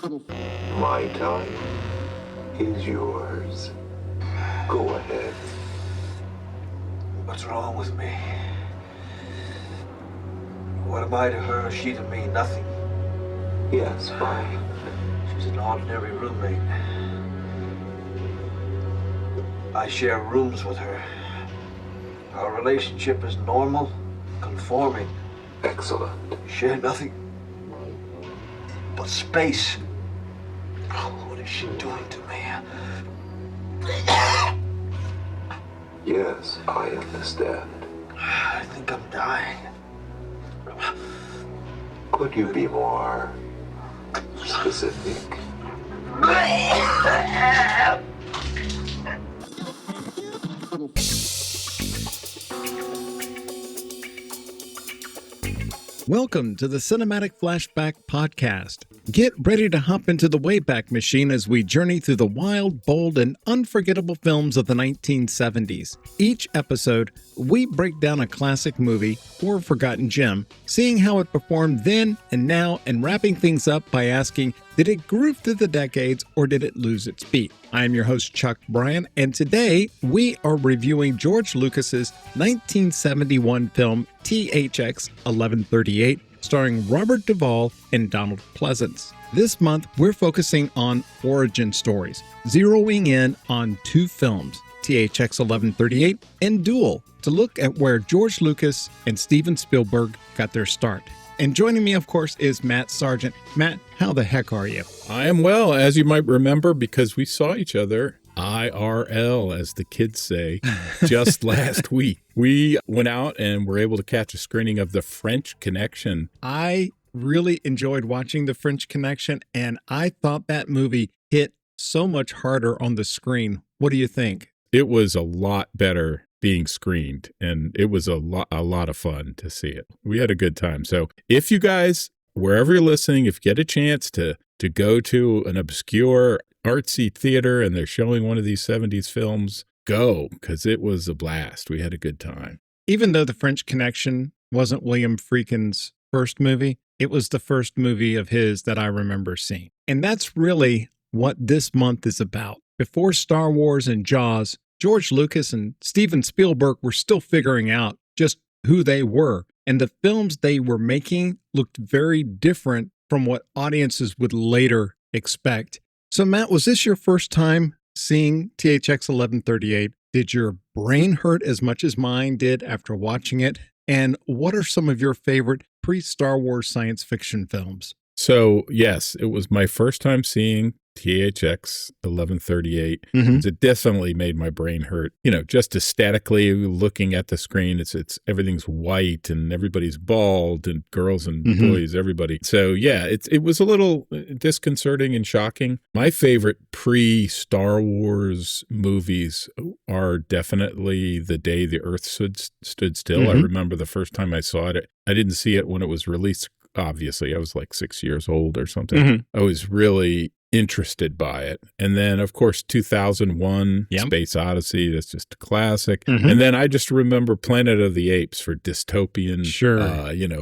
My time is yours. Go ahead. What's wrong with me? What am I to her? She to me? Nothing. Yes, fine. She's an ordinary roommate. I share rooms with her. Our relationship is normal, conforming. Excellent. Share nothing but space. Oh, what is she doing to me? Yes, I understand. I think I'm dying. Could you be more specific? Welcome to the Cinematic Flashback Podcast. Get ready to hop into the Wayback Machine as we journey through the wild, bold, and unforgettable films of the 1970s. Each episode, we break down a classic movie or forgotten gem, seeing how it performed then and now, and wrapping things up by asking, did it groove through the decades or did it lose its beat? I am your host, Chuck Bryan, and today we are reviewing George Lucas's 1971 film THX 1138, starring Robert Duvall and Donald Pleasence. This month, we're focusing on origin stories, zeroing in on two films, THX 1138 and Duel, to look at where George Lucas and Steven Spielberg got their start. And joining me, of course, is Matt Sargent. Matt, how the heck are you? I am well, as you might remember, because we saw each other IRL, as the kids say, just last week. We went out and were able to catch a screening of The French Connection. I really enjoyed watching The French Connection, and I thought that movie hit so much harder on the screen. What do you think? It was a lot better being screened, and it was a lot of fun to see it. We had a good time. So if you guys, wherever you're listening, if you get a chance to go to an obscure artsy theater and they're showing one of these 70s films, go, because it was a blast. We had a good time. Even though The French Connection wasn't William Friedkin's first movie, it was the first movie of his that I remember seeing. And that's really what this month is about. Before Star Wars and Jaws, George Lucas and Steven Spielberg were still figuring out just who they were. And the films they were making looked very different from what audiences would later expect. So Matt, was this your first time seeing THX 1138? Did your brain hurt as much as mine did after watching it? And what are some of your favorite pre-Star Wars science fiction films? So, yes, it was my first time seeing THX 1138. It definitely made my brain hurt. You know, just aesthetically looking at the screen, it's everything's white and everybody's bald and girls and boys, everybody. So yeah, it was a little disconcerting and shocking. My favorite pre-Star Wars movies are definitely The Day the Earth Stood Still. I remember the first time I saw it. I didn't see it when it was released. Obviously, I was like 6 years old or something. I was really interested by it. And then, of course, 2001, Space Odyssey, that's just a classic. And then I just remember Planet of the Apes for dystopian,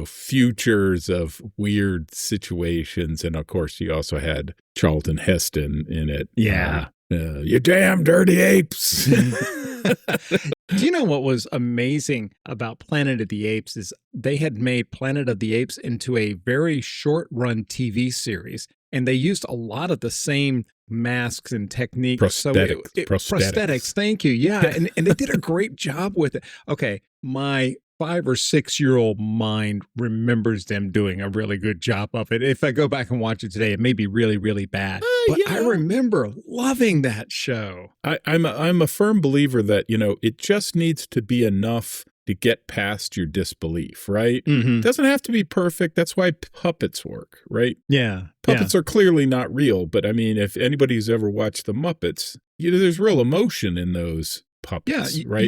futures of weird situations. And, of course, you also had Charlton Heston in it. Yeah. You damn dirty apes. Do you know what was amazing about Planet of the Apes is they had made Planet of the Apes into a very short-run TV series, and they used a lot of the same masks and techniques. Prosthetics, thank you. Yeah, and they did a great job with it. Okay, my 5 or 6 year old mind remembers them doing a really good job of it. If I go back and watch it today, it may be really, really bad. But I remember loving that show. I'm a firm believer that, it just needs to be enough to get past your disbelief, right? It doesn't have to be perfect. That's why puppets work, right? Yeah. Puppets are clearly not real, but I mean, if anybody's ever watched the Muppets, there's real emotion in those puppets, right?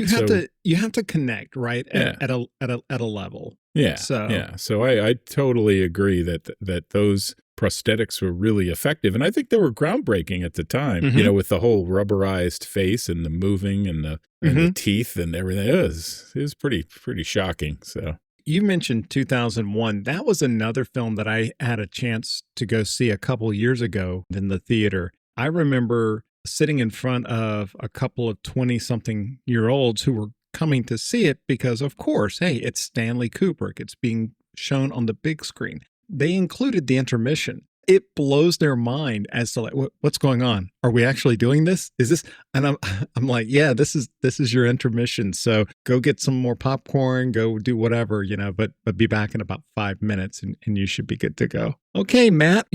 You have to connect, right? At a level. Yeah. So I totally agree that those prosthetics were really effective, and I think they were groundbreaking at the time. With the whole rubberized face and the moving and the teeth and everything. It was pretty shocking. So You mentioned 2001. That was another film that I had a chance to go see a couple of years ago in the theater. I remember sitting in front of a couple of 20-something-year-olds who were coming to see it because, of course, hey, it's Stanley Kubrick. It's being shown on the big screen. They included the intermission. It blows their mind as to like, what's going on? Are we actually doing this? Is this? And I'm like, yeah, this is your intermission. So go get some more popcorn, go do whatever, but be back in about 5 minutes and you should be good to go. Okay, Matt,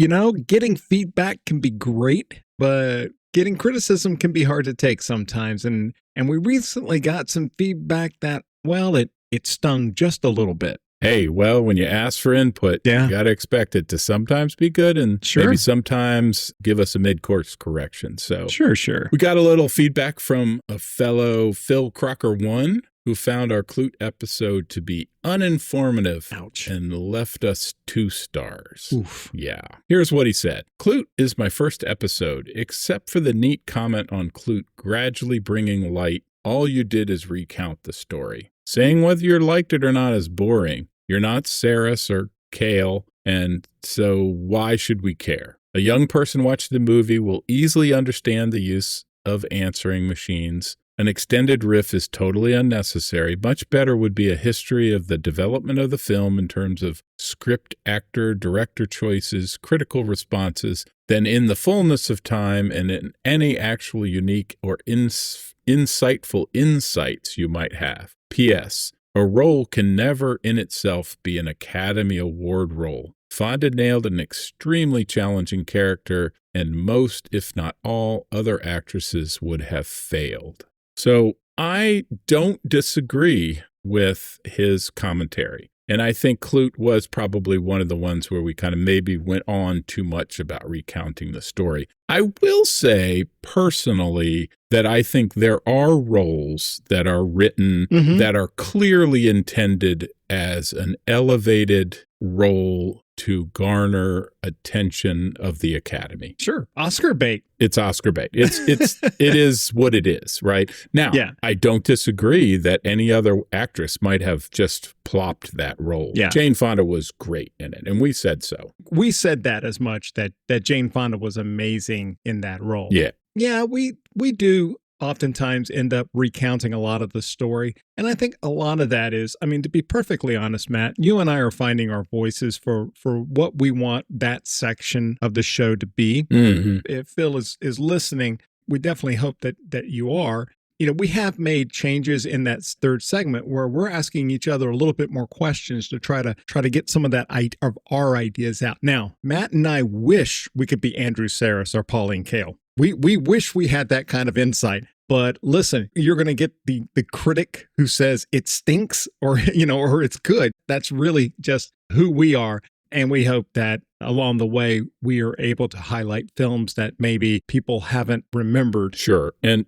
getting feedback can be great, but getting criticism can be hard to take sometimes. And we recently got some feedback that, well, it stung just a little bit. Hey, well, when you ask for input, you got to expect it to sometimes be good and maybe sometimes give us a mid-course correction. So Sure. We got a little feedback from a fellow Phil Crocker1 who found our Clute episode to be uninformative. Ouch. And left us 2 stars. Oof. Yeah. Here's what he said. Clute is my first episode, except for the neat comment on Clute gradually bringing light. All you did is recount the story. Saying whether you liked it or not is boring. You're not Saris or Kale, and so why should we care? A young person watching the movie will easily understand the use of answering machines. An extended riff is totally unnecessary. Much better would be a history of the development of the film in terms of script, actor, director choices, critical responses, than in the fullness of time and in any actual unique or insightful insights you might have. P.S. A role can never in itself be an Academy Award role. Fonda nailed an extremely challenging character, and most, if not all, other actresses would have failed. So I don't disagree with his commentary. And I think Clute was probably one of the ones where we kind of maybe went on too much about recounting the story. I will say personally that I think there are roles that are written that are clearly intended as an elevated role to garner attention of the Academy. Sure. Oscar bait. It's Oscar bait. It is what it is, right? Now, I don't disagree that any other actress might have just plopped that role. Yeah. Jane Fonda was great in it, and we said so. We said that as much, that Jane Fonda was amazing in that role. Yeah. Yeah, we do oftentimes end up recounting a lot of the story. And I think a lot of that is, to be perfectly honest, Matt, you and I are finding our voices for what we want that section of the show to be. Mm-hmm. If Phil is listening, we definitely hope that you are. We have made changes in that third segment where we're asking each other a little bit more questions to try to get some of that of our ideas out. Now, Matt and I wish we could be Andrew Saris or Pauline Kael. We wish we had that kind of insight. But listen, you're going to get the critic who says it stinks or it's good. That's really just who we are. And we hope that along the way, we are able to highlight films that maybe people haven't remembered. Sure. And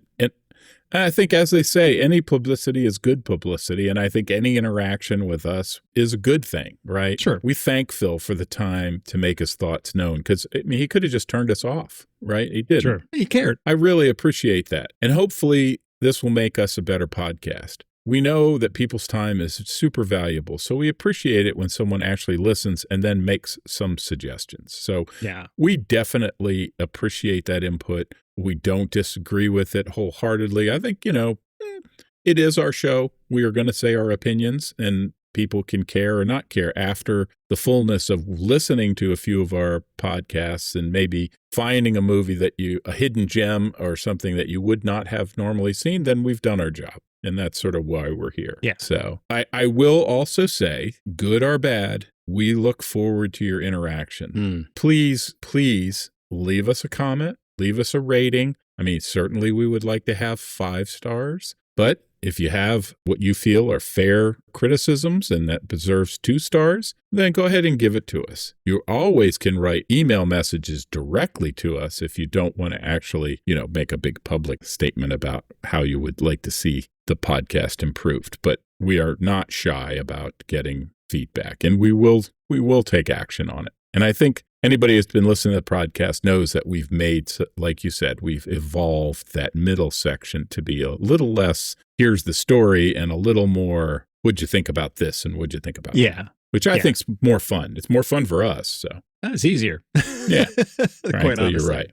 I think, as they say, any publicity is good publicity. And I think any interaction with us is a good thing, right? Sure. We thank Phil for the time to make his thoughts known because, he could have just turned us off, right? He didn't. Sure. He cared. I really appreciate that. And hopefully this will make us a better podcast. We know that people's time is super valuable, so we appreciate it when someone actually listens and then makes some suggestions. So we definitely appreciate that input. We don't disagree with it wholeheartedly. I think, it is our show. We are going to say our opinions, and people can care or not care after the fullness of listening to a few of our podcasts and maybe finding a movie a hidden gem or something that you would not have normally seen. Then we've done our job. And that's sort of why we're here. Yeah. So I will also say, good or bad, we look forward to your interaction. Please leave us a comment, leave us a rating. Certainly we would like to have 5 stars, but if you have what you feel are fair criticisms and that deserves 2 stars, then go ahead and give it to us. You always can write email messages directly to us if you don't want to actually, make a big public statement about how you would like to see the podcast improved. But we are not shy about getting feedback, and we will take action on it. And I think anybody who's been listening to the podcast knows that we've made, like you said, we've evolved that middle section to be a little less, here's the story, and a little more, what'd you think about this and what'd you think about Yeah. that? Which I think's more fun. It's more fun for us. So that's easier. Yeah. Quite honestly. You're right.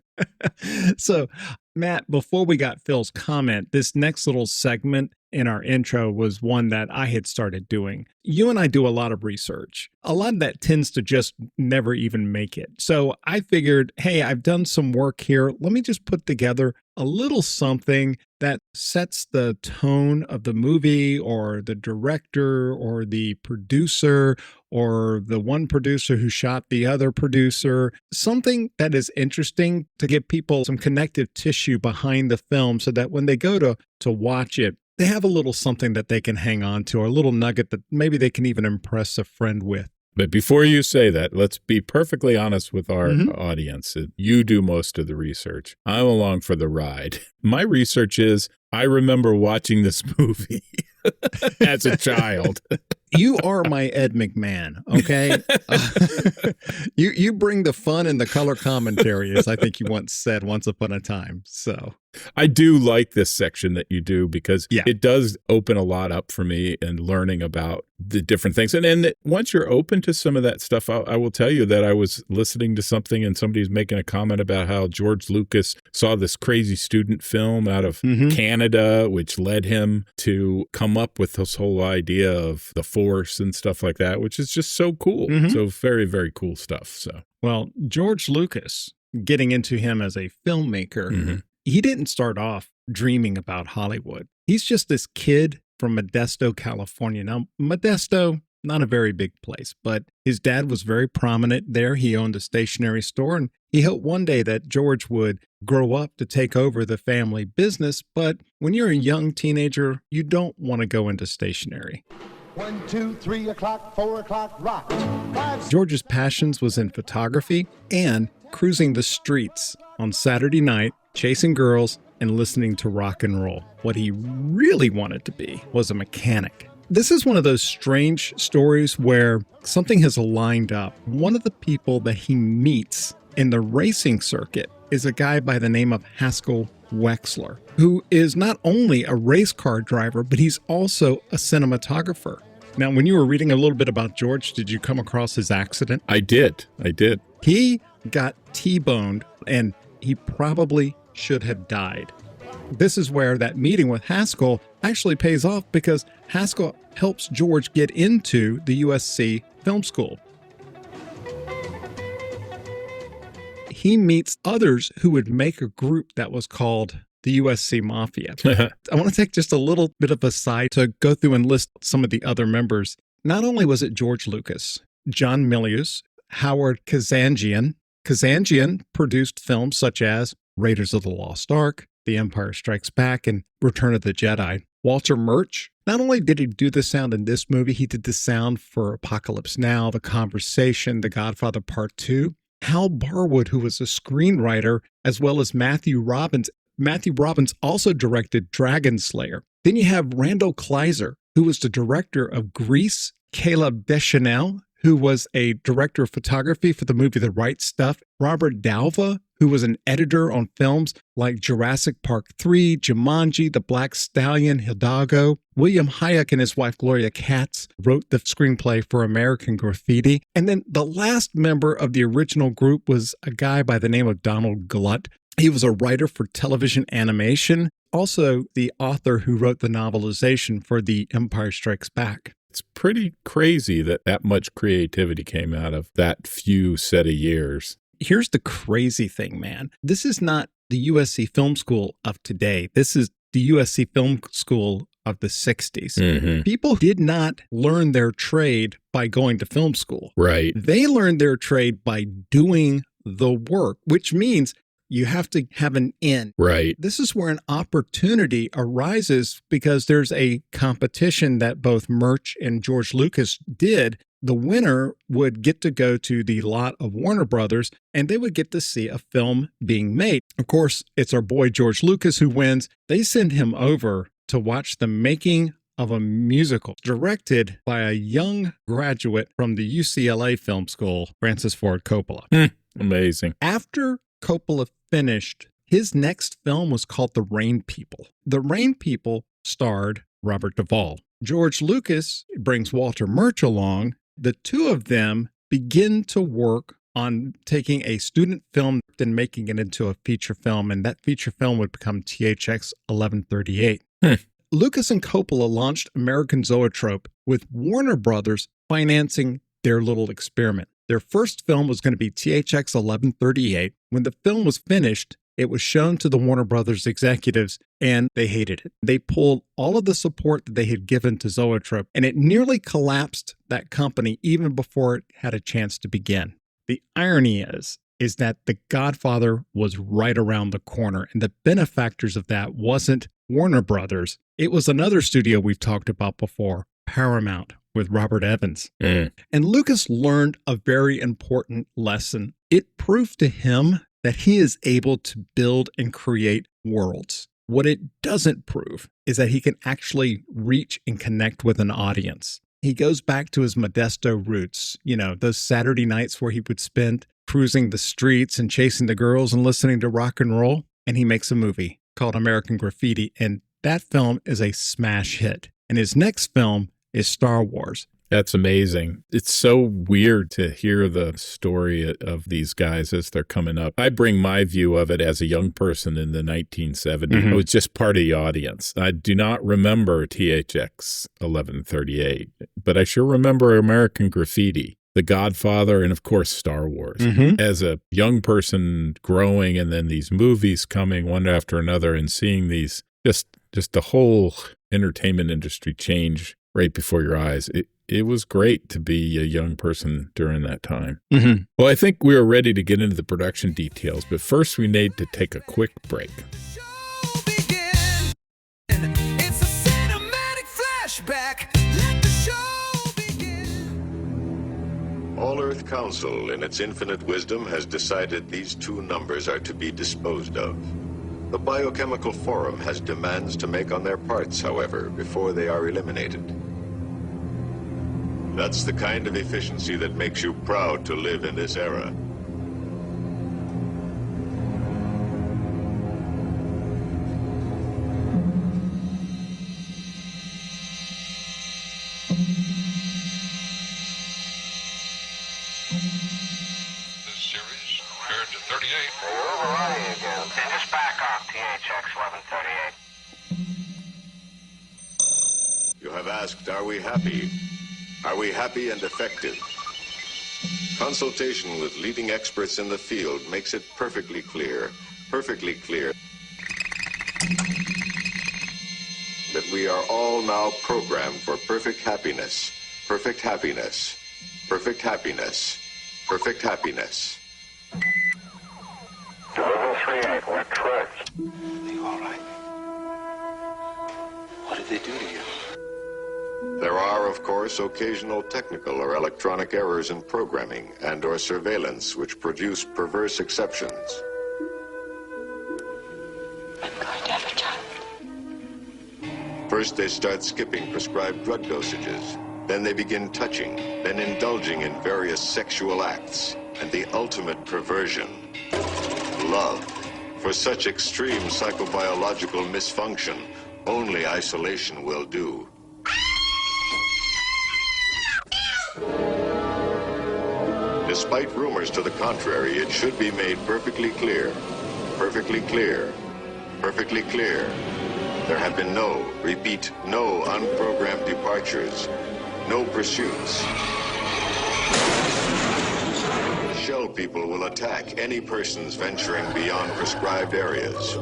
So, Matt, before we got Phil's comment, this next little segment in our intro was one that I had started doing. You and I do a lot of research. A lot of that tends to just never even make it. So I figured, hey, I've done some work here. Let me just put together a little something that sets the tone of the movie or the director or the producer or the one producer who shot the other producer, something that is interesting to give people some connective tissue behind the film so that when they go to watch it, they have a little something that they can hang on to or a little nugget that maybe they can even impress a friend with. But before you say that, let's be perfectly honest with our audience. You do most of the research. I'm along for the ride. My research is I remember watching this movie as a child. You are my Ed McMahon, okay? You bring the fun and the color commentary, as I think you once said once upon a time. So I do like this section that you do because it does open a lot up for me and learning about the different things. And then once you're open to some of that stuff, I will tell you that I was listening to something and somebody's making a comment about how George Lucas saw this crazy student film out of Canada, which led him to come up with this whole idea of the Force and stuff like that, which is just so cool. So very, very cool stuff. So, well, George Lucas, getting into him as a filmmaker, he didn't start off dreaming about Hollywood. He's just this kid from Modesto, California. Now, Modesto, not a very big place, but his dad was very prominent there. He owned a stationery store, and he hoped one day that George would grow up to take over the family business. But when you're a young teenager, you don't want to go into stationery. 1, 2, 3 o'clock, 4 o'clock, rock. George's passions was in photography and cruising the streets on Saturday night, chasing girls and listening to rock and roll. What he really wanted to be was a mechanic. This is one of those strange stories where something has lined up. One of the people that he meets in the racing circuit is a guy by the name of Haskell Wexler, who is not only a race car driver, but he's also a cinematographer. Now, when you were reading a little bit about George, did you come across his accident? I did. He got T-boned, and he probably should have died. This is where that meeting with Haskell actually pays off because Haskell helps George get into the USC Film School. He meets others who would make a group that was called the USC Mafia. I want to take just a little bit of a side to go through and list some of the other members. Not only was it George Lucas, John Milius, Howard Kazanjian. Kazanjian produced films such as Raiders of the Lost Ark, The Empire Strikes Back, and Return of the Jedi. Walter Murch, not only did he do the sound in this movie, he did the sound for Apocalypse Now, The Conversation, The Godfather Part 2. Hal Barwood, who was a screenwriter, as well as Matthew Robbins. Matthew Robbins also directed Dragon Slayer. Then you have Randall Kleiser, who was the director of Grease, Caleb Deschanel, who was a director of photography for the movie The Right Stuff, Robert Duvall, who was an editor on films like Jurassic Park 3, Jumanji, The Black Stallion, Hidalgo. William Hayek and his wife Gloria Katz wrote the screenplay for American Graffiti. And then the last member of the original group was a guy by the name of Donald Glut. He was a writer for television animation, also the author who wrote the novelization for The Empire Strikes Back. It's pretty crazy that much creativity came out of that few set of years. Here's the crazy thing, man. This is not the USC Film School of today. This is the USC Film School of the 60s. People did not learn their trade by going to film school. Right. They learned their trade by doing the work, which means you have to have an end. Right. This is where an opportunity arises because there's a competition that both Murch and George Lucas did. The winner would get to go to the lot of Warner Brothers and they would get to see a film being made. Of course, it's our boy George Lucas who wins. They send him over to watch the making of a musical directed by a young graduate from the UCLA Film School, Francis Ford Coppola. Amazing. After Coppola finished, his next film was called The Rain People. The Rain People starred Robert Duvall. George Lucas brings Walter Murch along. The two of them begin to work on taking a student film and making it into a feature film, and that feature film would become THX 1138. Lucas and Coppola launched American Zoetrope with Warner Brothers financing their little experiment. Their first film was going to be THX 1138. When the film was finished, it was shown to the Warner Brothers executives, and they hated it. They pulled all of the support that they had given to Zoetrope, and it nearly collapsed that company even before it had a chance to begin. The irony is that The Godfather was right around the corner, and the benefactors of that wasn't Warner Brothers. It was another studio we've talked about before, Paramount, with Robert Evans. And Lucas learned a very important lesson. It proved to him that he is able to build and create worlds. What it doesn't prove is that he can actually reach and connect with an audience. He goes back to his Modesto roots, those Saturday nights where he would spend cruising the streets and chasing the girls and listening to rock and roll. And he makes a movie called American Graffiti. And that film is a smash hit. And his next film is Star Wars. That's amazing. It's so weird to hear the story of these guys as they're coming up. I bring my view of it as a young person in the 1970s. I was just part of the audience. I do not remember THX 1138, but I sure remember American Graffiti, The Godfather, and of course Star Wars. As a young person growing, and then these movies coming one after another, and seeing these just the whole entertainment industry change right before your eyes. It was great to be a young person during that time. Well, I think we are ready to get into the production details, but first we need to take a quick break. It's a cinematic flashback. Let the show begin. All Earth Council, in its infinite wisdom, has decided these two numbers are to be disposed of. The Biochemical Forum has demands to make on their parts, however, before they are eliminated. That's the kind of efficiency that makes you proud to live in this era. This series aired to 38. You're overrunning again. And just back off THX 1138. You have asked, are we happy? Are we happy and effective? Consultation with leading experts in the field makes it perfectly clear, that we are all now programmed for perfect happiness, perfect happiness, perfect happiness, perfect happiness. 1138, what tracks? Are they all right? What did they do to you? There are, of course, occasional technical or electronic errors in programming and or surveillance which produce perverse exceptions. I'm going to have a child. First, they start skipping prescribed drug dosages. Then they begin touching, then indulging in various sexual acts. And the ultimate perversion, love. For such extreme psychobiological misfunction, only isolation will do. Despite rumors to the contrary, it should be made perfectly clear, perfectly clear, perfectly clear. There have been no, repeat, no unprogrammed departures, no pursuits. Shell people will attack any persons venturing beyond prescribed areas.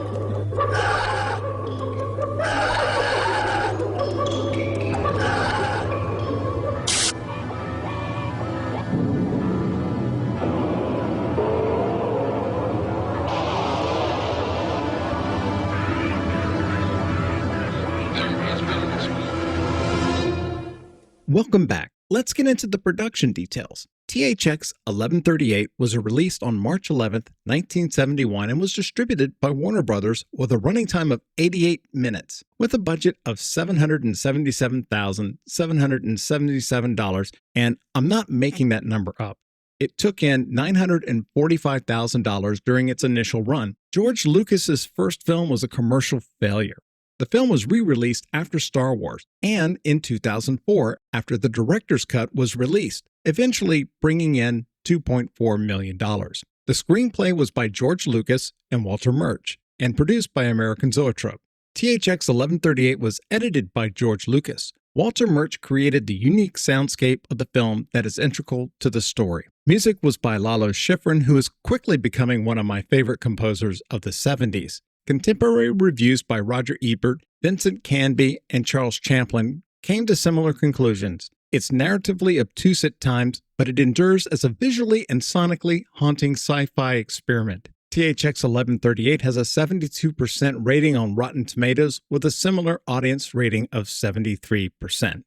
Welcome back. Let's get into the production details. THX 1138 was released on March 11th, 1971 and was distributed by Warner Brothers with a running time of 88 minutes with a budget of $777,777, and I'm not making that number up. It took in $945,000 during its initial run. George Lucas's first film was a commercial failure. The film was re-released after Star Wars and in 2004 after the director's cut was released, eventually bringing in $2.4 million. The screenplay was by George Lucas and Walter Murch and produced by American Zoetrope. THX 1138 was edited by George Lucas. Walter Murch created the unique soundscape of the film that is integral to the story. Music was by Lalo Schifrin, who is quickly becoming one of my favorite composers of the 70s. Contemporary reviews by Roger Ebert, Vincent Canby, and Charles Champlin came to similar conclusions. It's narratively obtuse at times, but it endures as a visually and sonically haunting sci-fi experiment. THX 1138 has a 72% rating on Rotten Tomatoes with a similar audience rating of 73%.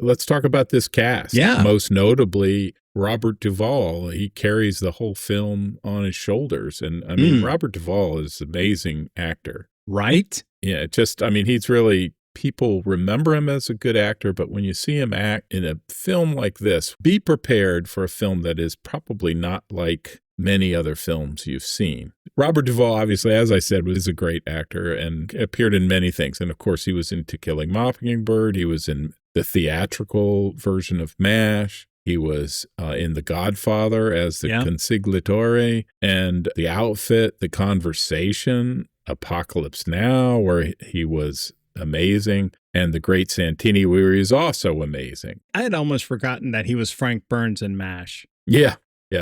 Let's talk about this cast. Yeah. Most notably, Robert Duvall. He carries the whole film on his shoulders. And I mean, Robert Duvall is an amazing actor. Right? Yeah, he's really, people remember him as a good actor, but when you see him act in a film like this, be prepared for a film that is probably not like many other films you've seen. Robert Duvall, obviously, as I said, was a great actor and appeared in many things. And of course, he was in To Kill a Mockingbird. He was in the theatrical version of MASH. He was in The Godfather as the consigliere, and The Outfit, The Conversation, Apocalypse Now, where he was amazing, and The Great Santini, where he was also amazing. I had almost forgotten that he was Frank Burns in MASH. Yeah.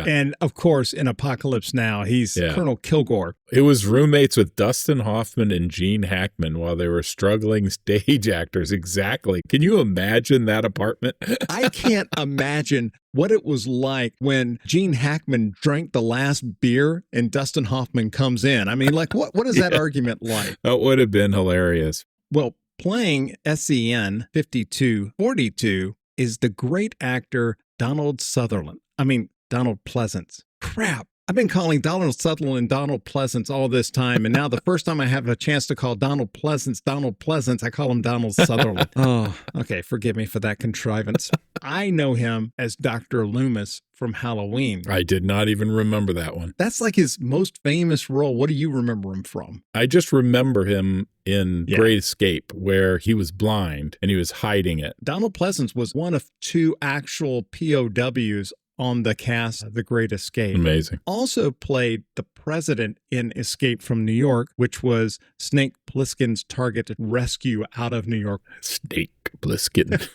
And of course, in Apocalypse Now, he's Colonel Kilgore. It was roommates with Dustin Hoffman and Gene Hackman while they were struggling stage actors. Exactly. Can you imagine that apartment? I can't imagine what it was like when Gene Hackman drank the last beer and Dustin Hoffman comes in. I mean, like, what is that argument like? That would have been hilarious. Well, playing SEN 5242 is the great actor Donald Pleasence. Crap. I've been calling Donald Sutherland Donald Pleasence all this time, and now the first time I have a chance to call Donald Pleasence, I call him Donald Sutherland. Oh, okay. Forgive me for that contrivance. I know him as Dr. Loomis from Halloween. I did not even remember that one. That's like his most famous role. What do you remember him from? I just remember him in Great Escape, where he was blind and he was hiding it. Donald Pleasence was one of two actual POWs on the cast of The Great Escape. Amazing. Also played the president in Escape from New York, which was Snake Plissken's target to rescue out of New York. Snake Plissken.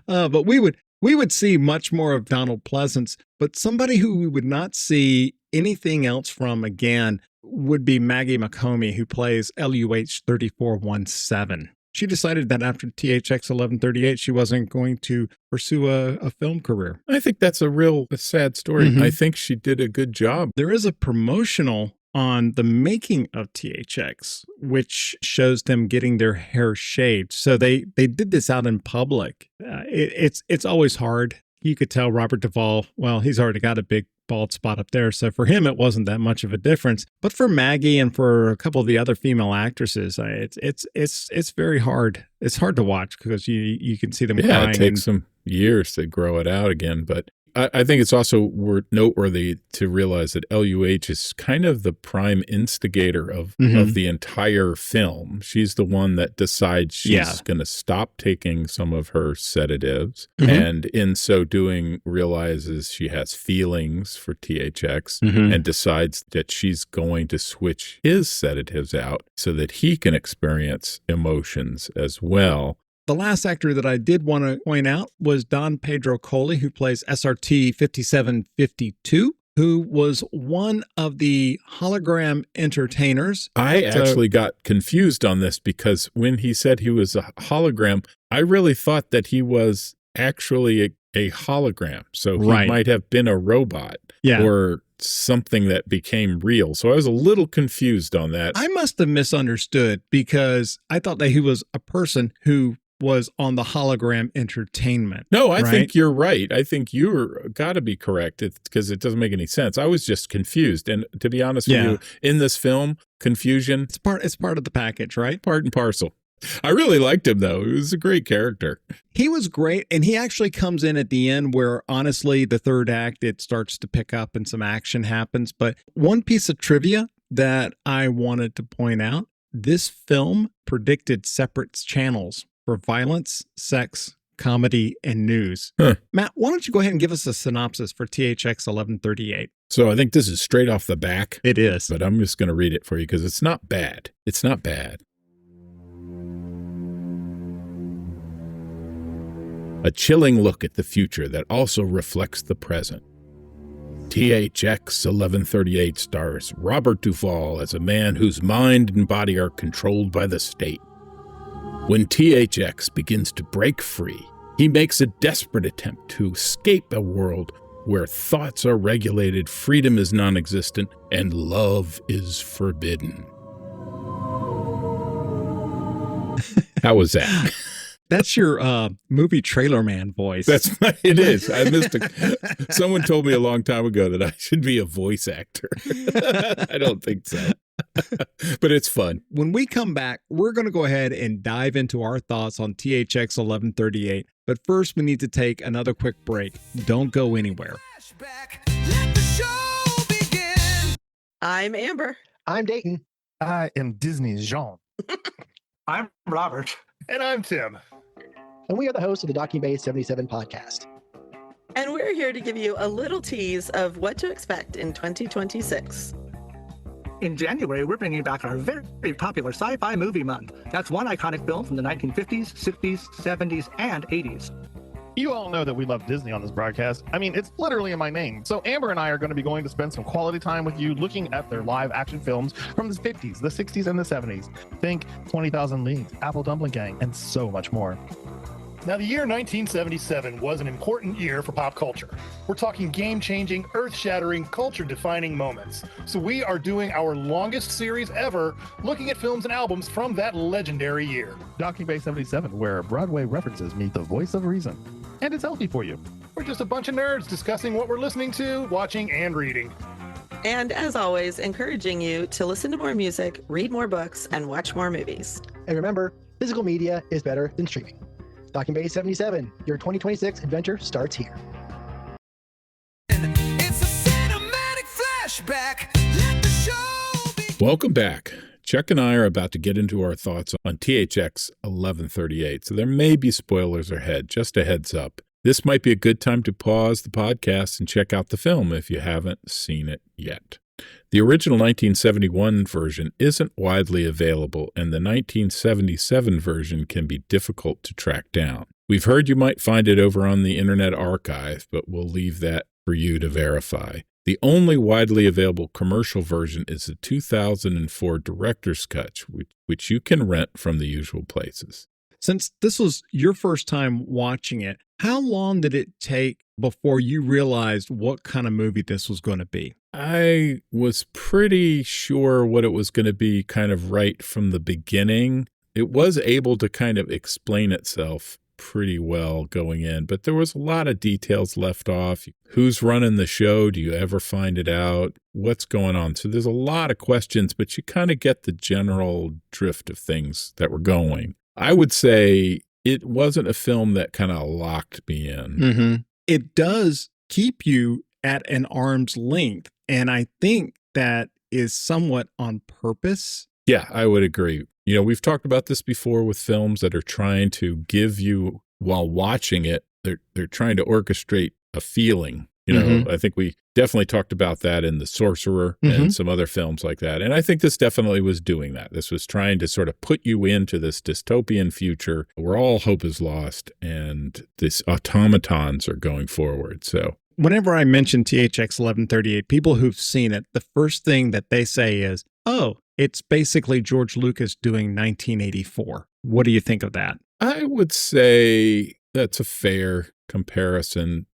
But we would see much more of Donald Pleasence, but somebody who we would not see anything else from again would be Maggie McComey, who plays LUH 3417. She decided that after THX 1138, she wasn't going to pursue a film career. I think that's a sad story. I think she did a good job. There is a promotional on the making of THX, which shows them getting their hair shaved. So they did this out in public. It's always hard. You could tell Robert Duvall, well, he's already got a big bald spot up there. So for him, it wasn't that much of a difference. But for Maggie and for a couple of the other female actresses, it's very hard. It's hard to watch because you can see them crying. Yeah, it takes some years to grow it out again. But I think it's also noteworthy to realize that LUH is kind of the prime instigator of the entire film. She's the one that decides she's going to stop taking some of her sedatives, and in so doing realizes she has feelings for THX and decides that she's going to switch his sedatives out so that he can experience emotions as well. The last actor that I did want to point out was Don Pedro Coley, who plays SRT 5752, who was one of the hologram entertainers. I actually got confused on this because when he said he was a hologram, I really thought that he was actually a hologram. So he might have been a robot or something that became real. So I was a little confused on that. I must have misunderstood because I thought that he was a person who was on the hologram entertainment. No, I think you're right. I think you're got to be correct because it doesn't make any sense. I was just confused. And to be honest with you, in this film, confusion. It's part of the package, right? Part and parcel. I really liked him, though. He was a great character. He was great. And he actually comes in at the end where, honestly, the third act, it starts to pick up and some action happens. But one piece of trivia that I wanted to point out, this film predicted separate channels for violence, sex, comedy, and news. Huh. Matt, why don't you go ahead and give us a synopsis for THX 1138? So I think this is straight off the back. It is. But I'm just going to read it for you because it's not bad. It's not bad. A chilling look at the future that also reflects the present. THX 1138 stars Robert Duvall as a man whose mind and body are controlled by the state. When THX begins to break free, he makes a desperate attempt to escape a world where thoughts are regulated, freedom is non-existent, and love is forbidden. How was that? That's your movie trailer man voice. It is. I missed it. Someone told me a long time ago that I should be a voice actor. I don't think so. But it's fun. When we come back, we're going to go ahead and dive into our thoughts on THX 1138. But first, we need to take another quick break. Don't go anywhere. Let the show begin. I'm Amber. I'm Dayton. I am Disney's Jean. I'm Robert. And I'm Tim. And we are the hosts of the Docking Bay 77 podcast. And we're here to give you a little tease of what to expect in 2026. In January, we're bringing back our very popular Sci-Fi Movie Month. That's one iconic film from the 1950s, 60s, 70s, and 80s. You all know that we love Disney on this broadcast. I mean, it's literally in my name. So Amber and I are going to be going to spend some quality time with you looking at their live action films from the 50s, the 60s, and the 70s. Think 20,000 Leagues, Apple Dumpling Gang, and so much more. Now, the year 1977 was an important year for pop culture. We're talking game-changing, earth-shattering, culture-defining moments. So we are doing our longest series ever, looking at films and albums from that legendary year. Docking Bay 77, where Broadway references meet the voice of reason. And it's healthy for you. We're just a bunch of nerds discussing what we're listening to, watching, and reading. And as always, encouraging you to listen to more music, read more books, and watch more movies. And remember, physical media is better than streaming. Docking Bay 77, your 2026 adventure starts here. It's a cinematic flashback. Let the show begin. Welcome back. Chuck and I are about to get into our thoughts on THX 1138, so there may be spoilers ahead, just a heads up. This might be a good time to pause the podcast and check out the film if you haven't seen it yet. The original 1971 version isn't widely available, and the 1977 version can be difficult to track down. We've heard you might find it over on the Internet Archive, but we'll leave that for you to verify. The only widely available commercial version is the 2004 Director's Cut, which you can rent from the usual places. Since this was your first time watching it, how long did it take before you realized what kind of movie this was going to be? I was pretty sure what it was going to be kind of right from the beginning. It was able to kind of explain itself pretty well going in, but there was a lot of details left off. Who's running the show? Do you ever find it out? What's going on? So there's a lot of questions, but you kind of get the general drift of things that were going. I would say it wasn't a film that kind of locked me in. Mm-hmm. It does keep you at an arm's length, and I think that is somewhat on purpose. Yeah, I would agree. You know, we've talked about this before with films that are trying to give you, while watching it, they're trying to orchestrate a feeling. You know, I think we definitely talked about that in The Sorcerer and some other films like that. And I think this definitely was doing that. This was trying to sort of put you into this dystopian future where all hope is lost and these automatons are going forward. So whenever I mention THX 1138, people who've seen it, the first thing that they say is, oh, it's basically George Lucas doing 1984. What do you think of that? I would say that's a fair comparison,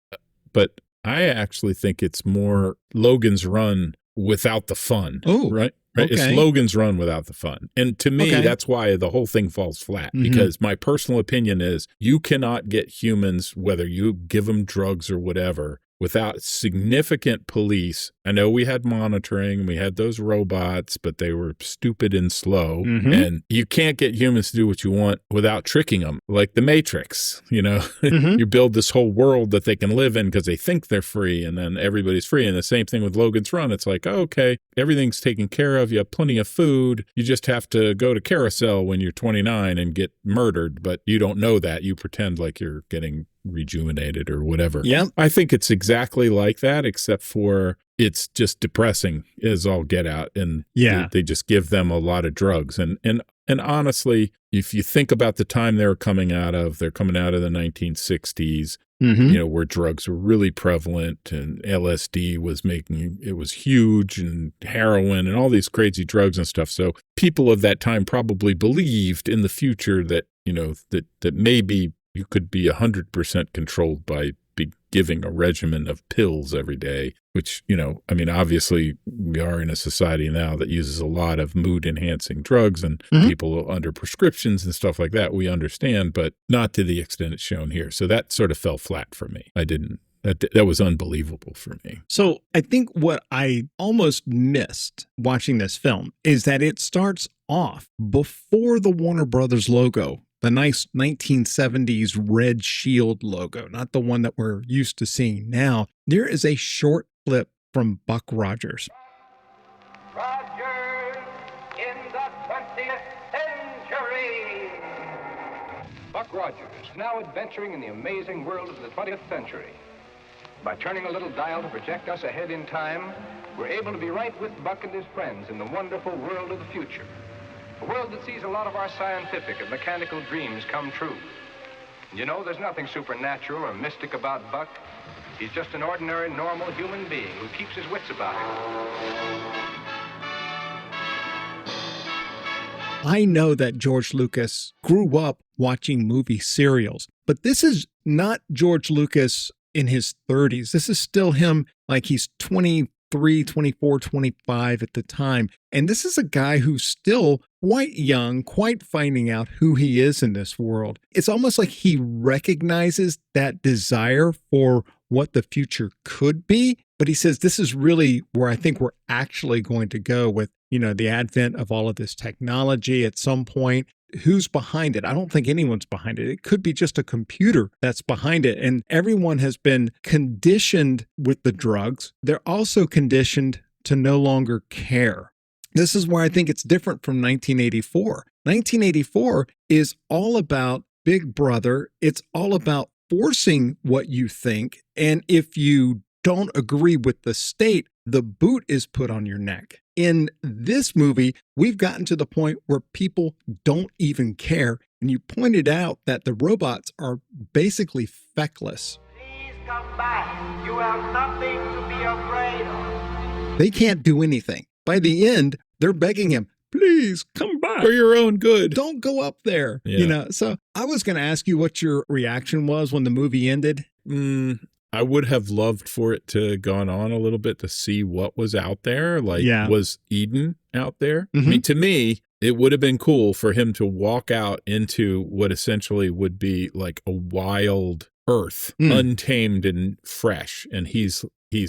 but I actually think it's more Logan's Run without the fun. Oh, right? Okay. It's Logan's Run without the fun. And to me, that's why the whole thing falls flat, because my personal opinion is you cannot get humans, whether you give them drugs or whatever, without significant police. I know we had monitoring, we had those robots, but they were stupid and slow. And you can't get humans to do what you want without tricking them, like the Matrix. You know, you build this whole world that they can live in because they think they're free, and then everybody's free. And the same thing with Logan's Run. It's like, oh, okay, everything's taken care of. You have plenty of food. You just have to go to Carousel when you're 29 and get murdered, but you don't know that. You pretend like you're getting rejuvenated or whatever. Yeah. I think it's exactly like that, except for it's just depressing as all get out. And they just give them a lot of drugs. And honestly, if you think about the time they're coming out of the 1960s, you know, where drugs were really prevalent and LSD was it was huge, and heroin and all these crazy drugs and stuff. So people of that time probably believed in the future that, you know, that maybe you could be 100% controlled by giving a regimen of pills every day, which, you know, I mean, obviously we are in a society now that uses a lot of mood enhancing drugs and people under prescriptions and stuff like that. We understand, but not to the extent it's shown here. So that sort of fell flat for me. That was unbelievable for me. So I think what I almost missed watching this film is that it starts off before the Warner Brothers logo, the nice 1970s red shield logo, not the one that we're used to seeing now. There is a short clip from Buck Rogers. Rogers in the 20th century. Buck Rogers, now adventuring in the amazing world of the 20th century. By turning a little dial to project us ahead in time, we're able to be right with Buck and his friends in the wonderful world of the future. A world that sees a lot of our scientific and mechanical dreams come true. You know, there's nothing supernatural or mystic about Buck. He's just an ordinary, normal human being who keeps his wits about him. I know that George Lucas grew up watching movie serials, but this is not George Lucas in his 30s. This is still him, like he's 23, 24, 25 at the time. And this is a guy who's still quite young, quite finding out who he is in this world. It's almost like he recognizes that desire for what the future could be. But he says, this is really where I think we're actually going to go with, you know, the advent of all of this technology at some point. Who's behind it? I don't think anyone's behind it. It could be just a computer that's behind it. And everyone has been conditioned with the drugs. They're also conditioned to no longer care. This is where I think it's different from 1984. 1984 is all about Big Brother. It's all about forcing what you think. And if you don't agree with the state, the boot is put on your neck. In this movie, we've gotten to the point where people don't even care. And you pointed out that the robots are basically feckless. Please come back. You have nothing to be afraid of. They can't do anything. By the end, they're begging him, please come back. For your own good. Don't go up there. Yeah. You know, so I was going to ask you what your reaction was when the movie ended. I would have loved for it to gone on a little bit to see what was out there. Like, was Eden out there? I mean, to me, it would have been cool for him to walk out into what essentially would be like a wild earth, untamed and fresh. And he's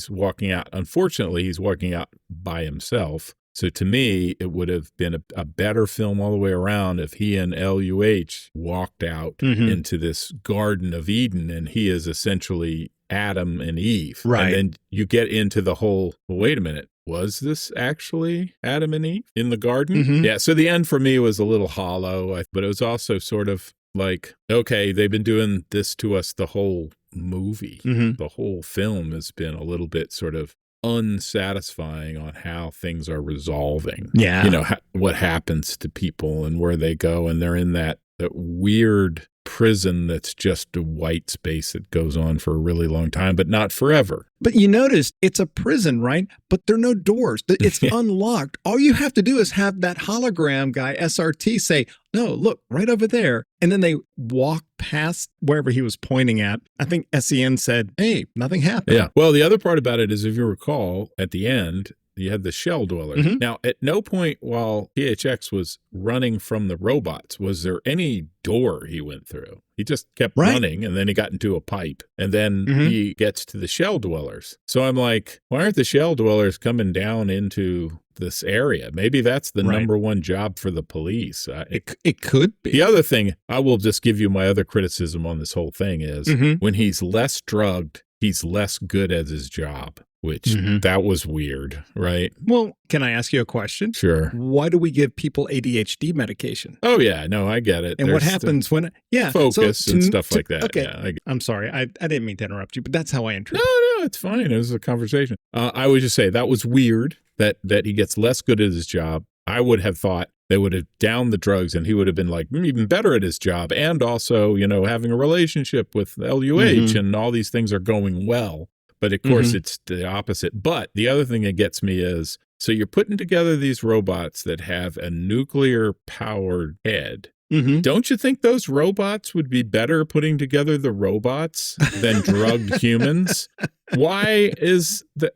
walking out. Unfortunately, he's walking out by himself. So to me, it would have been a better film all the way around if he and LUH walked out into this Garden of Eden, and he is essentially Adam and Eve. Right. And then you get into the whole, well, wait a minute, was this actually Adam and Eve in the garden? Yeah, so the end for me was a little hollow, but it was also sort of like, okay, they've been doing this to us the whole movie. The whole film has been a little bit sort of unsatisfying on how things are resolving. Yeah. You know, what happens to people and where they go. And they're in that weird prison that's just a white space that goes on for a really long time, but not forever. But you notice it's a prison, right? But there are no doors. It's unlocked. All you have to do is have that hologram guy, SRT, say, no, look, right over there. And then they walk past wherever he was pointing at. I think SEN said, hey, nothing happened. Yeah. Well, the other part about it is, if you recall, at the end, You had the shell dwellers. Mm-hmm. Now, at no point while THX was running from the robots was there any door he went through. He just kept running, and then he got into a pipe, and then he gets to the shell dwellers. So I'm like, why aren't the shell dwellers coming down into this area? Maybe that's the number one job for the police. It could be. The other thing, I will just give you my other criticism on this whole thing is when he's less drugged, he's less good at his job, which that was weird, right? Well, can I ask you a question? Sure. Why do we give people ADHD medication? Oh, yeah. No, I get it. And what happens when, focus and stuff like that. Okay. Yeah, I'm sorry. I didn't mean to interrupt you, but that's how I interpret. No, it's fine. It was a conversation. I would just say that was weird that he gets less good at his job. I would have thought they would have downed the drugs and he would have been like even better at his job. And also, having a relationship with LUH and all these things are going well. But of course, it's the opposite. But the other thing that gets me is, so you're putting together these robots that have a nuclear powered head. Don't you think those robots would be better putting together the robots than drugged humans? Why is that?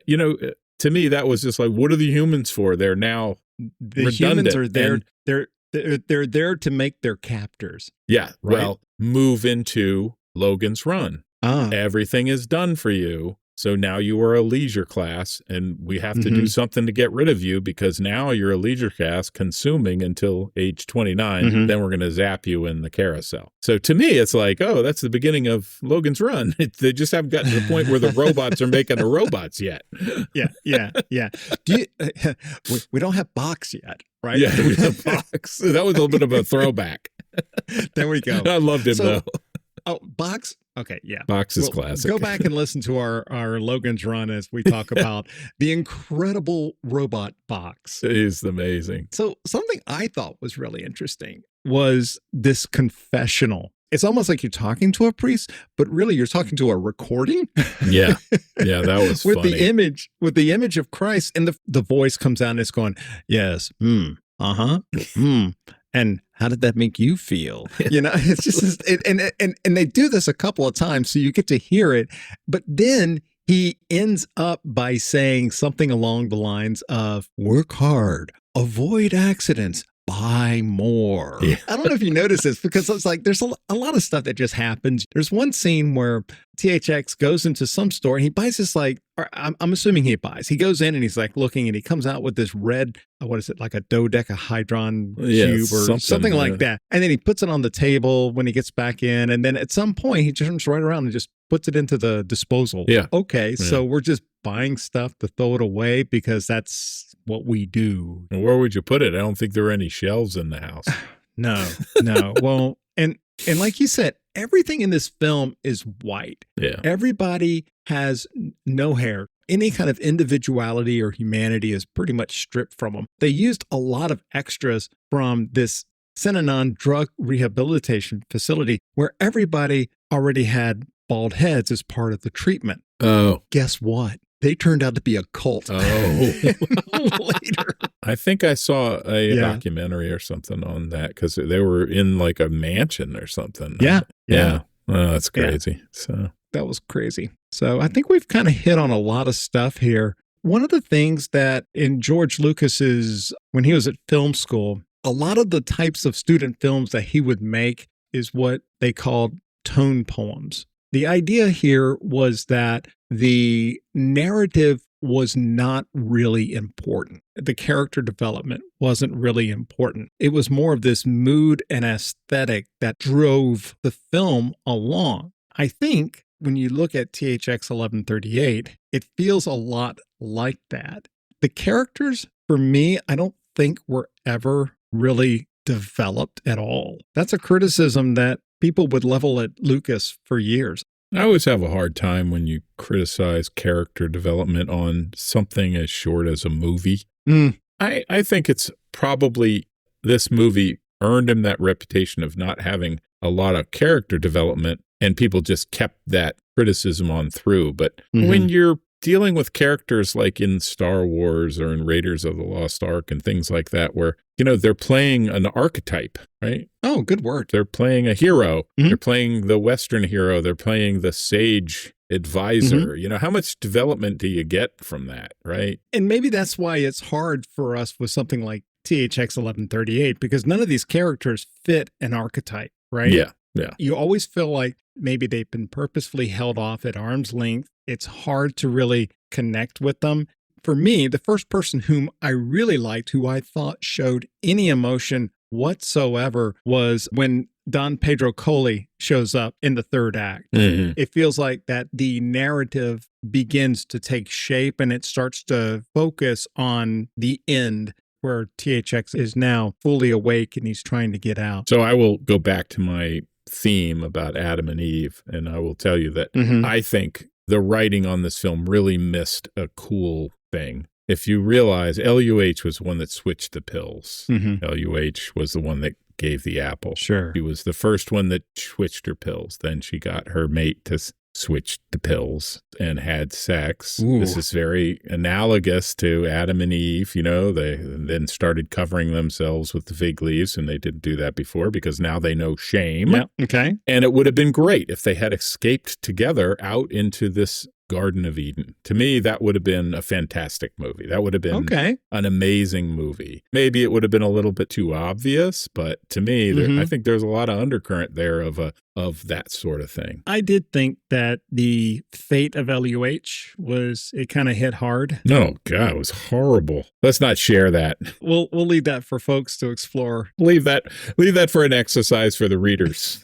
To me, that was just like, what are the humans for? They're now the redundant. Humans are there. They're there to make their captors. Yeah. Right? Well, move into Logan's Run. Everything is done for you. So now you are a leisure class, and we have to do something to get rid of you because now you're a leisure class consuming until age 29. Then we're going to zap you in the carousel. So to me, it's like, oh, that's the beginning of Logan's Run. They just haven't gotten to the point where the robots are making the robots yet. Yeah. We don't have Box yet, right? Yeah, we have Box. That was a little bit of a throwback. There we go. I loved him, though. Oh, Box? Okay, yeah. Box is classic. Go back and listen to our Logan's Run as we talk about the incredible robot Box. He's amazing. So something I thought was really interesting was this confessional. It's almost like you're talking to a priest, but really you're talking to a recording. Yeah, that was with funny. the image of Christ, and the voice comes out and it's going, yes, and how did that make you feel? It's just, and they do this a couple of times, so you get to hear it. But then he ends up by saying something along the lines of, work hard, avoid accidents, buy more. Yeah. I don't know if you notice this, because it's like there's a lot of stuff that just happens. There's one scene where THX goes into some store and he buys this, like, or I'm assuming he goes in and he's like looking, and he comes out with this red, what is it, like a dodecahedron cube or something like that. And then he puts it on the table when he gets back in. And then at some point he turns right around and just puts it into the disposal. Yeah. Okay. Yeah. So we're just buying stuff to throw it away because that's what we do. And where would you put it? I don't think there are any shelves in the house. No. Well, and like you said, everything in this film is white. Yeah. Everybody has no hair. Any kind of individuality or humanity is pretty much stripped from them. They used a lot of extras from this Synanon drug rehabilitation facility where everybody already had bald heads as part of the treatment. Oh. Guess what? They turned out to be a cult. Oh. Later. I think I saw a documentary or something on that because they were in like a mansion or something. Yeah. Oh, that's crazy. Yeah. So that was crazy. So I think we've kind of hit on a lot of stuff here. One of the things that in George Lucas's, when he was at film school, a lot of the types of student films that he would make is what they called tone poems. The idea here was that the narrative was not really important. The character development wasn't really important. It was more of this mood and aesthetic that drove the film along. I think when you look at THX 1138, it feels a lot like that. The characters, for me, I don't think were ever really developed at all. That's a criticism that people would level at Lucas for years. I always have a hard time when you criticize character development on something as short as a movie. I think it's probably this movie earned him that reputation of not having a lot of character development, and people just kept that criticism on through. But when you're dealing with characters like in Star Wars or in Raiders of the Lost Ark and things like that, where, they're playing an archetype, right? Oh, good word. They're playing a hero. They're playing the Western hero. They're playing the sage advisor. You know, how much development do you get from that, right? And maybe that's why it's hard for us with something like THX 1138, because none of these characters fit an archetype, right? Yeah. Yeah. You always feel like maybe they've been purposefully held off at arm's length. It's hard to really connect with them. For me, the first person whom I really liked, who I thought showed any emotion whatsoever, was when Don Pedro Coley shows up in the third act. Mm-hmm. It feels like that the narrative begins to take shape and it starts to focus on the end, where THX is now fully awake and he's trying to get out. So I will go back to my theme about Adam and Eve, and I will tell you that I think the writing on this film really missed a cool thing. If you realize LUH was the one that switched the pills. LUH was the one that gave the apple. Sure. She was the first one that switched her pills. Then she got her mate to switch the pills and had sex. Ooh. This is very analogous to Adam and Eve. You know, they then started covering themselves with the fig leaves, and they didn't do that before because now they know shame. Yeah. Okay. And it would have been great if they had escaped together out into this Garden of Eden. To me, that would have been a fantastic movie. That would have been an amazing movie. Maybe it would have been a little bit too obvious, but to me, I think there's a lot of undercurrent there of that sort of thing. I did think that the fate of LUH it kind of hit hard. No, God, it was horrible. Let's not share that. We'll leave that for folks to explore. Leave that for an exercise for the readers.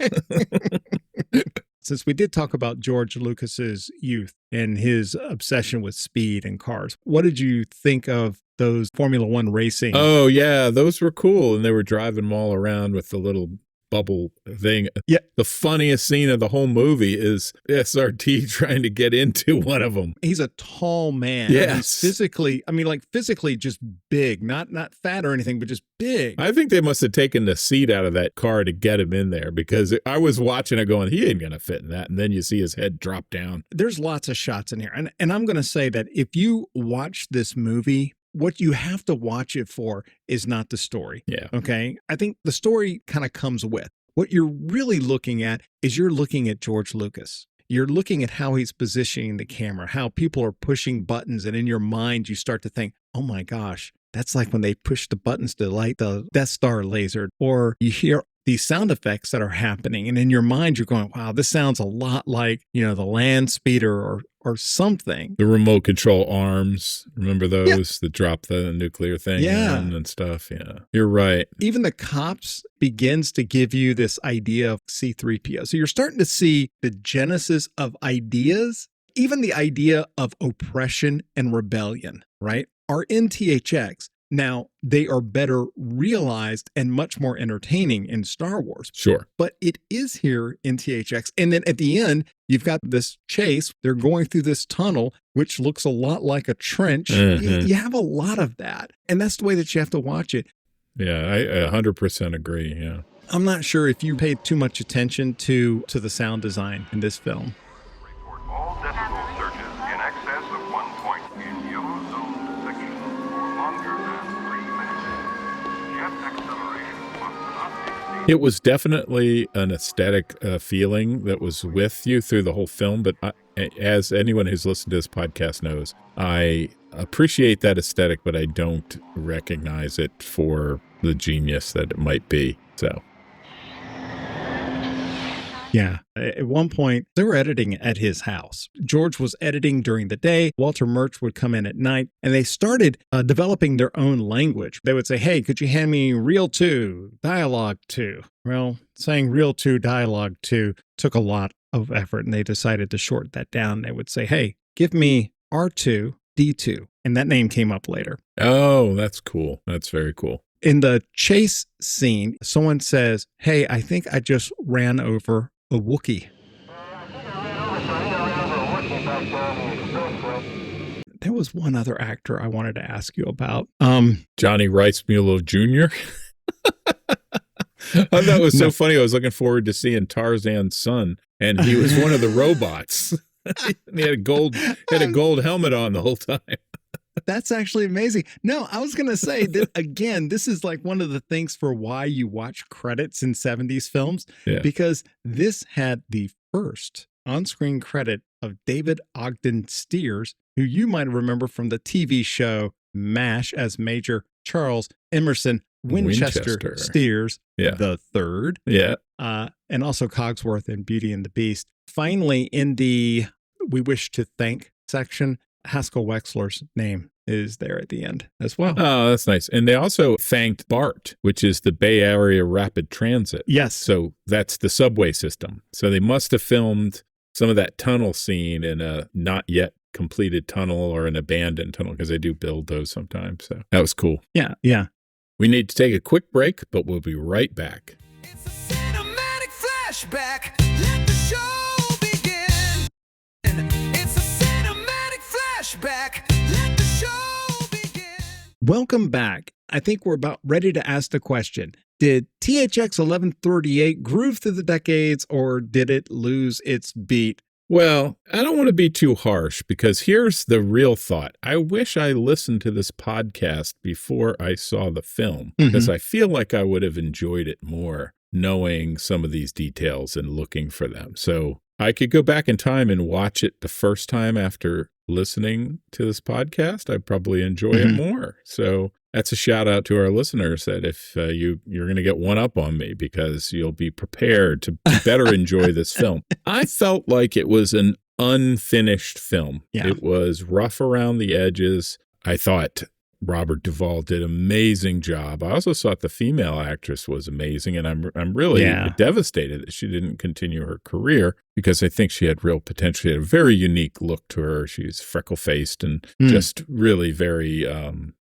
Since we did talk about George Lucas's youth and his obsession with speed and cars, what did you think of those Formula One racing? Oh, yeah, those were cool. And they were driving them all around with the little bubble thing. Yeah. The funniest scene of the whole movie is SRT trying to get into one of them. He's a tall man. Yes. He's physically just big, not fat or anything, but just big. I think they must have taken the seat out of that car to get him in there, because I was watching it going, he ain't going to fit in that. And then you see his head drop down. There's lots of shots in here. And I'm going to say that if you watch this movie, what you have to watch it for is not the story. Yeah. Okay. I think the story kind of comes with. What you're really looking at is you're looking at George Lucas. You're looking at how he's positioning the camera, how people are pushing buttons. And in your mind, you start to think, oh my gosh, that's like when they push the buttons to light the Death Star laser. Or you hear these sound effects that are happening. And in your mind, you're going, wow, this sounds a lot like, the land speeder or something. The remote control arms, remember those that drop the nuclear thing in and stuff? Yeah, you're right. Even the cops begins to give you this idea of C-3PO. So you're starting to see the genesis of ideas, even the idea of oppression and rebellion, right, are in THX. Now, they are better realized and much more entertaining in Star Wars. Sure. But it is here in THX. And then at the end, you've got this chase. They're going through this tunnel, which looks a lot like a trench. You have a lot of that. And that's the way that you have to watch it. Yeah, I 100% agree. Yeah. I'm not sure if you paid too much attention to the sound design in this film. Report all decibel surges in excess of 1 point in yellow zone section for longer than 3 minutes. Jet acceleration must not exceed. It was definitely an aesthetic feeling that was with you through the whole film. But as anyone who's listened to this podcast knows, I appreciate that aesthetic, but I don't recognize it for the genius that it might be. So. Yeah. At one point, they were editing at his house. George was editing during the day. Walter Murch would come in at night, and they started developing their own language. They would say, hey, could you hand me reel 2, dialogue 2? Well, saying reel 2, dialogue 2 took a lot of effort, and they decided to shorten that down. They would say, hey, give me R2, D2. And that name came up later. Oh, that's cool. That's very cool. In the chase scene, someone says, hey, I think I just ran over a Wookiee. There was one other actor I wanted to ask you about. Johnny Weissmuller Jr. I thought it was so funny. I was looking forward to seeing Tarzan's son, and he was one of the robots. He had a gold helmet on the whole time. That's actually amazing. No, I was going to say that, again, this is like one of the things for why you watch credits in 70s films, because this had the first on-screen credit of David Ogden Stiers, who you might remember from the TV show MASH as Major Charles Emerson Winchester. Stiers the third. Yeah. And also Cogsworth in Beauty and the Beast. Finally, in the We Wish to Thank section, Haskell Wexler's name is there at the end as well. Oh, that's nice. And they also thanked BART, which is the Bay Area Rapid Transit. Yes. So that's the subway system. So they must have filmed some of that tunnel scene in a not yet completed tunnel or an abandoned tunnel, because they do build those sometimes. So that was cool. Yeah, yeah. We need to take a quick break, but we'll be right back. It's a cinematic flashback. Let the show begin. It's a cinematic flashback. Let the show begin. Welcome back. I think we're about ready to ask the question. Did THX 1138 groove through the decades, or did it lose its beat? Well, I don't want to be too harsh, because here's the real thought. I wish I listened to this podcast before I saw the film, because I feel like I would have enjoyed it more knowing some of these details and looking for them. So I could go back in time and watch it the first time after listening to this podcast. I'd probably enjoy it more. So that's a shout out to our listeners, that if you're going to get one up on me, because you'll be prepared to better enjoy this film. I felt like it was an unfinished film. Yeah. It was rough around the edges. I thought Robert Duvall did an amazing job. I also thought the female actress was amazing, and I'm really devastated that she didn't continue her career, because I think she had real potential. She had a very unique look to her. She's freckle-faced and just really very,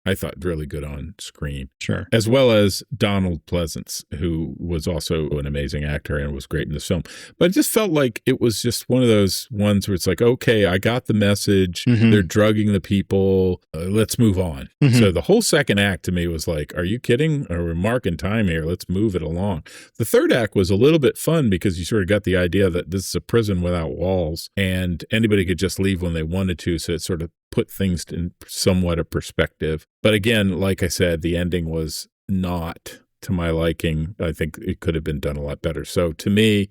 I thought, really good on screen. Sure. As well as Donald Pleasence, who was also an amazing actor and was great in this film. But it just felt like it was just one of those ones where it's like, okay, I got the message. They're drugging the people. Let's move on. So the whole second act to me was like, are you kidding? Are we marking time here? Let's move it along. The third act was a little bit fun, because you sort of got the idea that this is a prison without walls and anybody could just leave when they wanted to. So it sort of put things in somewhat of perspective. But again, like I said, the ending was not to my liking. I think it could have been done a lot better. So to me,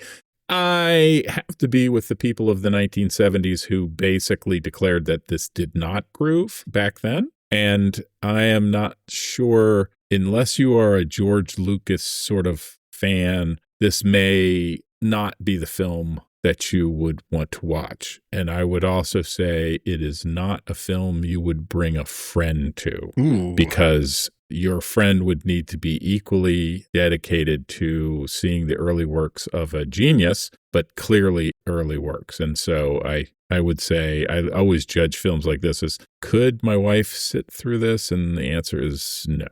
I have to be with the people of the 1970s who basically declared that this did not groove back then. And I am not sure, unless you are a George Lucas sort of fan, this may not be the film that you would want to watch. And I would also say it is not a film you would bring a friend to, because your friend would need to be equally dedicated to seeing the early works of a genius, but clearly early works. And so I would say, I always judge films like this as, could my wife sit through this? And the answer is no.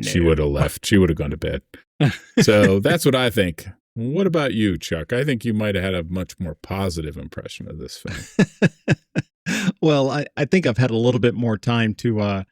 She would have left. She would have gone to bed. So that's what I think. What about you, Chuck? I think you might have had a much more positive impression of this film. Well, I think I've had a little bit more time to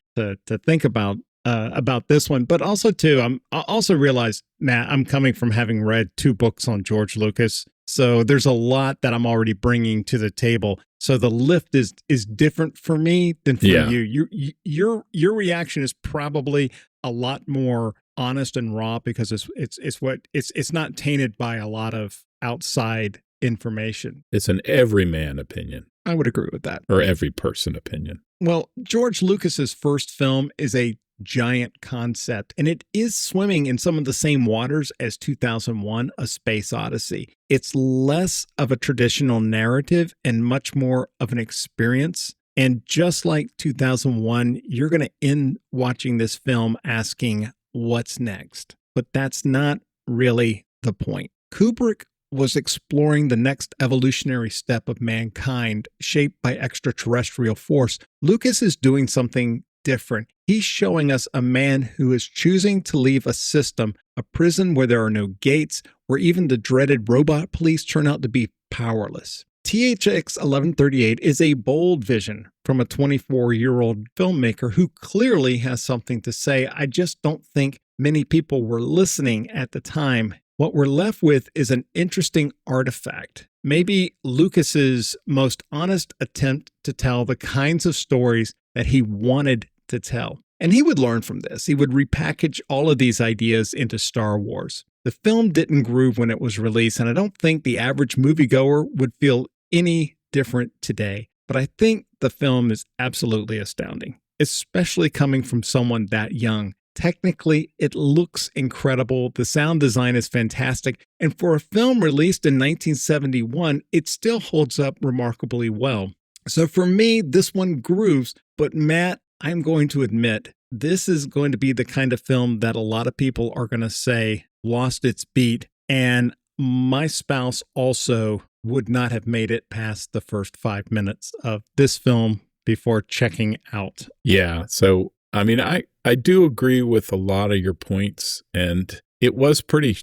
think about this one, but also too, I also realized, Matt, I'm coming from having read 2 books on George Lucas, so there's a lot that I'm already bringing to the table. So the lift is different for me than for you. Your reaction is probably a lot more honest and raw, because it's not tainted by a lot of outside information. It's an everyman opinion. I would agree with that. Or every person opinion. Well, George Lucas's first film is a giant concept, and it is swimming in some of the same waters as 2001: A Space Odyssey. It's less of a traditional narrative and much more of an experience. And just like 2001, you're going to end watching this film asking, what's next? But that's not really the point. Kubrick was exploring the next evolutionary step of mankind, shaped by extraterrestrial force. Lucas is doing something different. He's showing us a man who is choosing to leave a system, a prison where there are no gates, where even the dreaded robot police turn out to be powerless. THX 1138 is a bold vision from a 24-year-old filmmaker who clearly has something to say. I just don't think many people were listening at the time. What we're left with is an interesting artifact, maybe Lucas's most honest attempt to tell the kinds of stories that he wanted to tell. And he would learn from this. He would repackage all of these ideas into Star Wars. The film didn't groove when it was released, and I don't think the average moviegoer would feel any different today. But I think the film is absolutely astounding, especially coming from someone that young. Technically, it looks incredible. The sound design is fantastic. And for a film released in 1971, it still holds up remarkably well. So for me, this one grooves. But Matt, I'm going to admit, this is going to be the kind of film that a lot of people are going to say lost its beat. And my spouse also would not have made it past the first 5 minutes of this film before checking out. Yeah. So, I mean, I do agree with a lot of your points, and it was pretty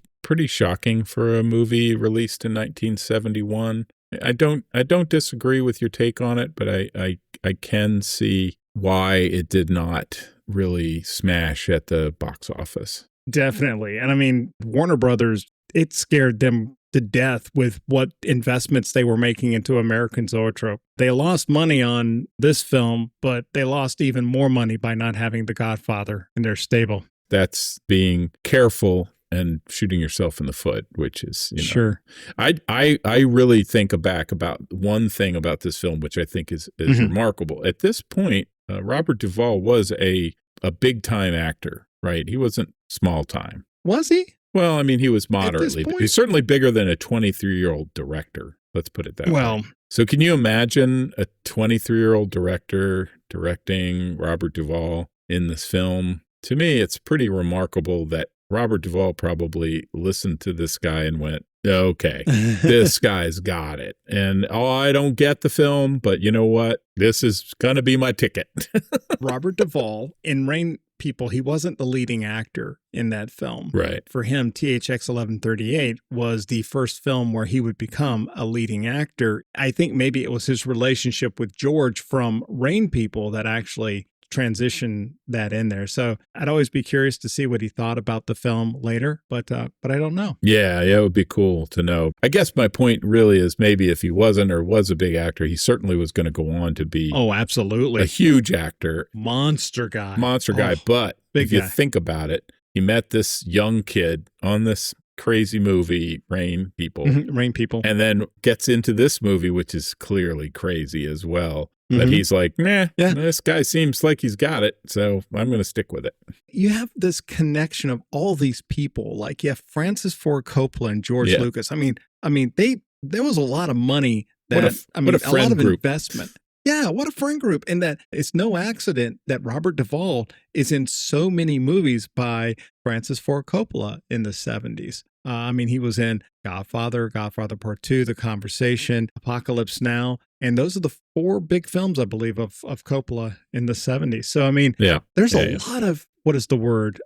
shocking for a movie released in 1971. I don't disagree with your take on it, but I can see why it did not really smash at the box office. Definitely. And I mean, Warner Brothers, it scared them to death with what investments they were making into American Zoetrope. They lost money on this film, but they lost even more money by not having The Godfather in their stable. That's being careful and shooting yourself in the foot, which is, Sure. I really think back about one thing about this film, which I think is remarkable. At this point, Robert Duvall was a big time actor, right? He wasn't small time. Was he? Well, I mean, he was moderately. He's certainly bigger than a 23-year-old director. Let's put it that way. So can you imagine a 23-year-old director directing Robert Duvall in this film? To me, it's pretty remarkable that Robert Duvall probably listened to this guy and went, okay, this guy's got it. And I don't get the film, but you know what? This is going to be my ticket. Robert Duvall in Rain People, he wasn't the leading actor in that film. Right. For him, THX 1138 was the first film where he would become a leading actor. I think maybe it was his relationship with George from Rain People that actually transition that in there. So I'd always be curious to see what he thought about the film later, but I don't know. Yeah, it would be cool to know. I guess my point really is maybe if he wasn't or was a big actor, he certainly was going to go on to be absolutely a huge actor. Monster guy. But if you think about it, he met this young kid on this crazy movie, Rain People. Rain People. And then gets into this movie, which is clearly crazy as well. But he's like, this guy seems like he's got it, so I'm going to stick with it. You have this connection of all these people, like you have Francis Ford Coppola and George Lucas. I mean, there was a lot of money. A lot of investment. Yeah, what a friend group. And that it's no accident that Robert Duvall is in so many movies by Francis Ford Coppola in the 70s. He was in Godfather, Godfather Part 2, The Conversation, Apocalypse Now. And those are the 4 big films, I believe, of Coppola in the 70s. So, there's a lot of, what is the word,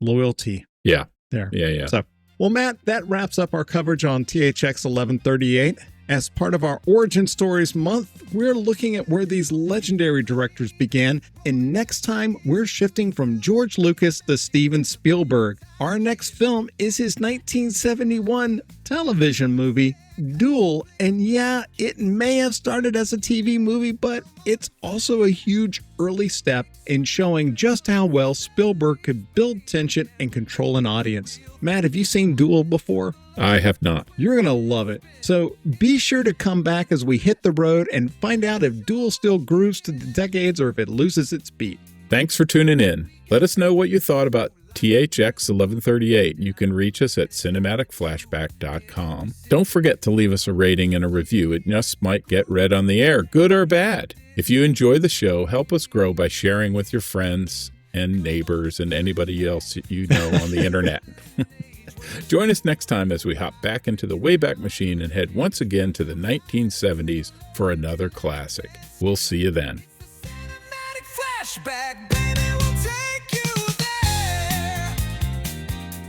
loyalty there. Yeah. So, well, Matt, that wraps up our coverage on THX 1138. As part of our Origin Stories month, we're looking at where these legendary directors began, and next time we're shifting from George Lucas to Steven Spielberg. Our next film is his 1971 television movie, Duel, and yeah, it may have started as a TV movie, but it's also a huge early step in showing just how well Spielberg could build tension and control an audience. Matt, have you seen Duel before? I have not. You're going to love it. So be sure to come back as we hit the road and find out if Duel still grooves to the decades or if it loses its beat. Thanks for tuning in. Let us know what you thought about THX 1138. You can reach us at cinematicflashback.com. Don't forget to leave us a rating and a review. It just might get read on the air, good or bad. If you enjoy the show, help us grow by sharing with your friends and neighbors and anybody else you know on the internet. Join us next time as we hop back into the Wayback Machine and head once again to the 1970s for another classic. We'll see you then. Cinematic Flashback, baby, we'll take you there.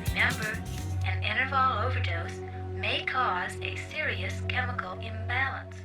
Remember, an interval overdose may cause a serious chemical imbalance.